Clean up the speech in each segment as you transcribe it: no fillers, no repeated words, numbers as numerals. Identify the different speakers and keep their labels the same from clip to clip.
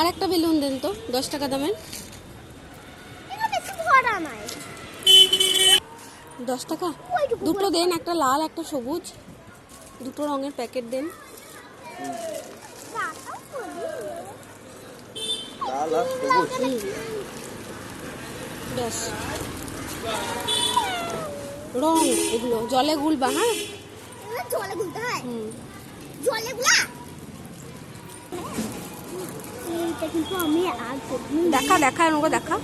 Speaker 1: আর একটা বেলুন দেন তো 10 টাকা দামের। 10 টাকা দুটো দেন, একটা লাল একটা সবুজ, দুটো রঙের প্যাকেট দেন। ব্যাস, রং এগুলো জলে গুলবা। হ্যাঁ
Speaker 2: জলে গুলতে হয়, জলে গুলা এইটা কিন্তু আমি আর
Speaker 1: দেখা দেখা আমাকে দেখা।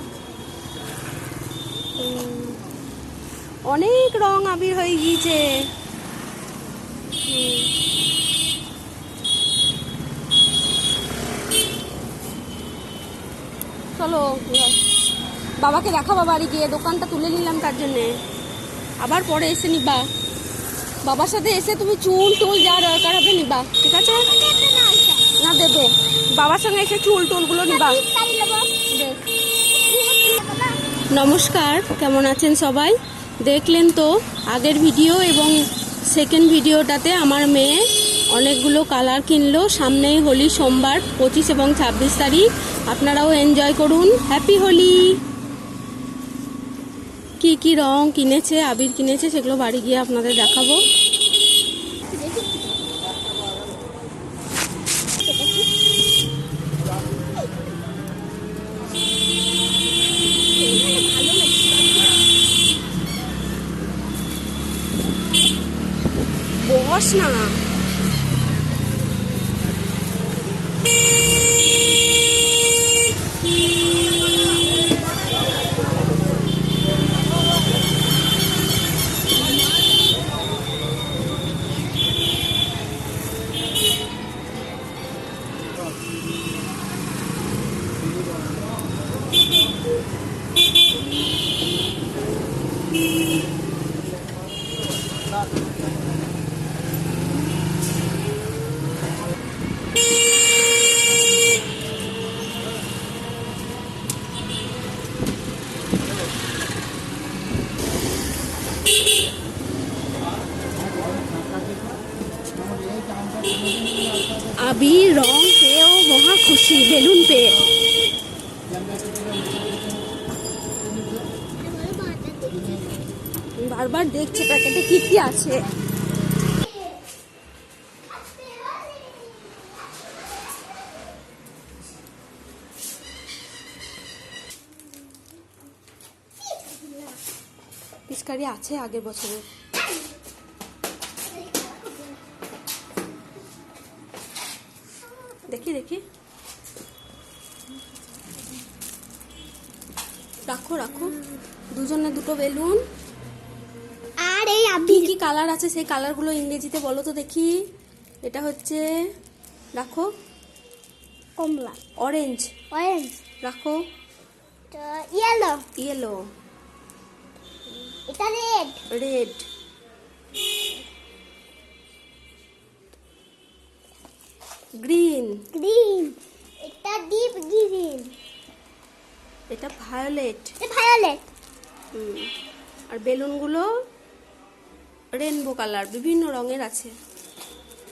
Speaker 1: অনেক রং আবির হয়ে গিয়েছে। চলো বাবাকে দেখাবো বাড়ি গিয়ে, দোকানটা তুলে নিলাম তার জন্যে, আবার পরে এসে নিবা। বাবার সাথে এসে তুমি চুল টুল যা দরকার হবে নিবা, ঠিক আছে? না দেবে, বাবার সঙ্গে এসে চুল টুলগুলো নিবা। নমস্কার, কেমন আছেন সবাই? দেখলেন তো আগের ভিডিও এবং সেকেন্ড ভিডিওটাতে আমার মেয়ে অনেকগুলো কালার কিনলো। সামনেই হোলি, সোমবার 25 এবং 26 তারিখ। আপনারাও এনজয় করুন। হ্যাপি হোলি। কি কি রং কিনেছে, আবির কিনেছে, সেগুলো বাড়ি গিয়ে আপনাদের দেখাবো। বস না, আবির রং পেয়েও মহা খুশি, বেলুন পেয়ে। বারবার দেখছে প্যাকেটে কি কি আছে। পিচকারি আছে আগের বছরের। দেখি দেখি, রাখো রাখো, দুজনে দুটো বেলুন।
Speaker 2: আর এই
Speaker 1: কি কি কালার আছে সেই কালারগুলো ইংরেজিতে বলো তো দেখি। এটা হচ্ছে, রাখো,
Speaker 2: কমলা,
Speaker 1: অরেঞ্জ,
Speaker 2: অরেঞ্জ,
Speaker 1: রাখো,
Speaker 2: ইয়েলো,
Speaker 1: ইয়েলো,
Speaker 2: এটা রেড,
Speaker 1: রেড, গ্রিন,
Speaker 2: গ্রিন, এটা ডিপ গ্রিন,
Speaker 1: এটা ভায়োলেট,
Speaker 2: এটা ভায়োলেট।
Speaker 1: আর বেলুনগুলো রেনবো কালার, বিভিন্ন রঙের আছে।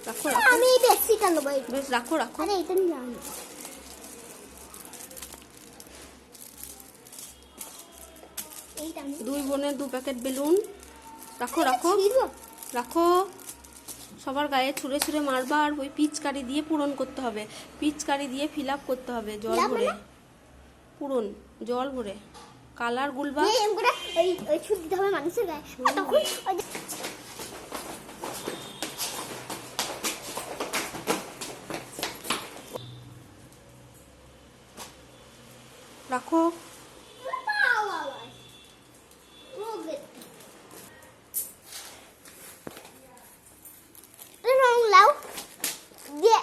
Speaker 1: রাখো রাখো,
Speaker 2: আমি বেশিটা নেবো।
Speaker 1: বেশ, রাখো রাখো।
Speaker 2: আরে এটা নিয়ে যাও। এইটা
Speaker 1: দুই বোনের 2 প্যাকেট বেলুন। রাখো রাখো রাখো, সবার গায়ে ছুঁড়ে ছুঁড়ে মারবা। আর ওই পিচকারি দিয়ে পূরণ করতে হবে, পিচকারি দিয়ে ফিল আপ করতে হবে, জল ভরে পূরণ, জল ভরে কালার গুলবা।
Speaker 2: ওই ছুট দিতে হবে মানুষের গায়ে, আর তখন
Speaker 1: রাখো,
Speaker 2: রং লাও দিয়ে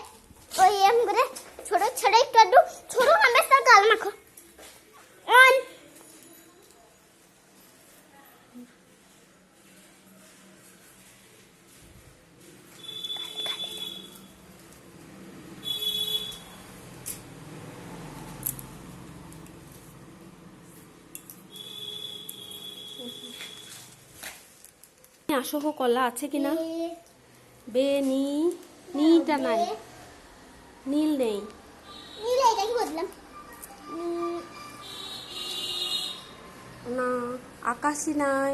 Speaker 2: ওই এম করে ছোট ছোট একটু ছোট আমরা সব গাল মাখো। অন
Speaker 1: আসহ কলা আছে কিনা? বে নি, নিটা নাই, নীল নেই।
Speaker 2: নীল, এটা কি বদলা
Speaker 1: আকাশি নাই,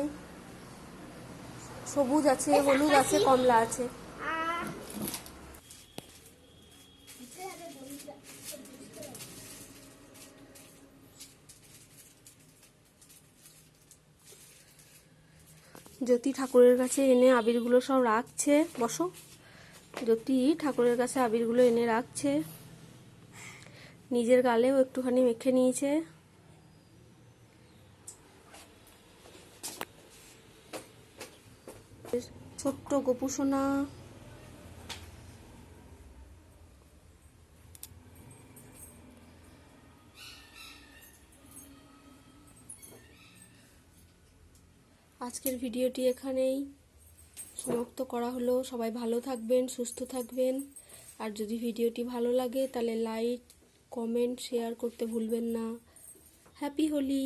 Speaker 1: সবুজ আছে, হলুদ আছে, কমলা আছে। জ্যোতি ঠাকুরের কাছে এনে আবিরগুলো সব রাখছে। বসো। জ্যোতি ঠাকুরের কাছে আবিরগুলো এনে রাখছে, নিজের গালেও একটুখানি মেখে নিয়েছে। ছোট্ট গোপু সোনা। আজকের ভিডিওটি এখানেই সমাপ্ত করা হলো। সবাই ভালো থাকবেন, সুস্থ থাকবেন। আর যদি ভিডিওটি ভালো লাগে তাহলে লাইক, কমেন্ট, শেয়ার করতে ভুলবেন না। হ্যাপি হোলি।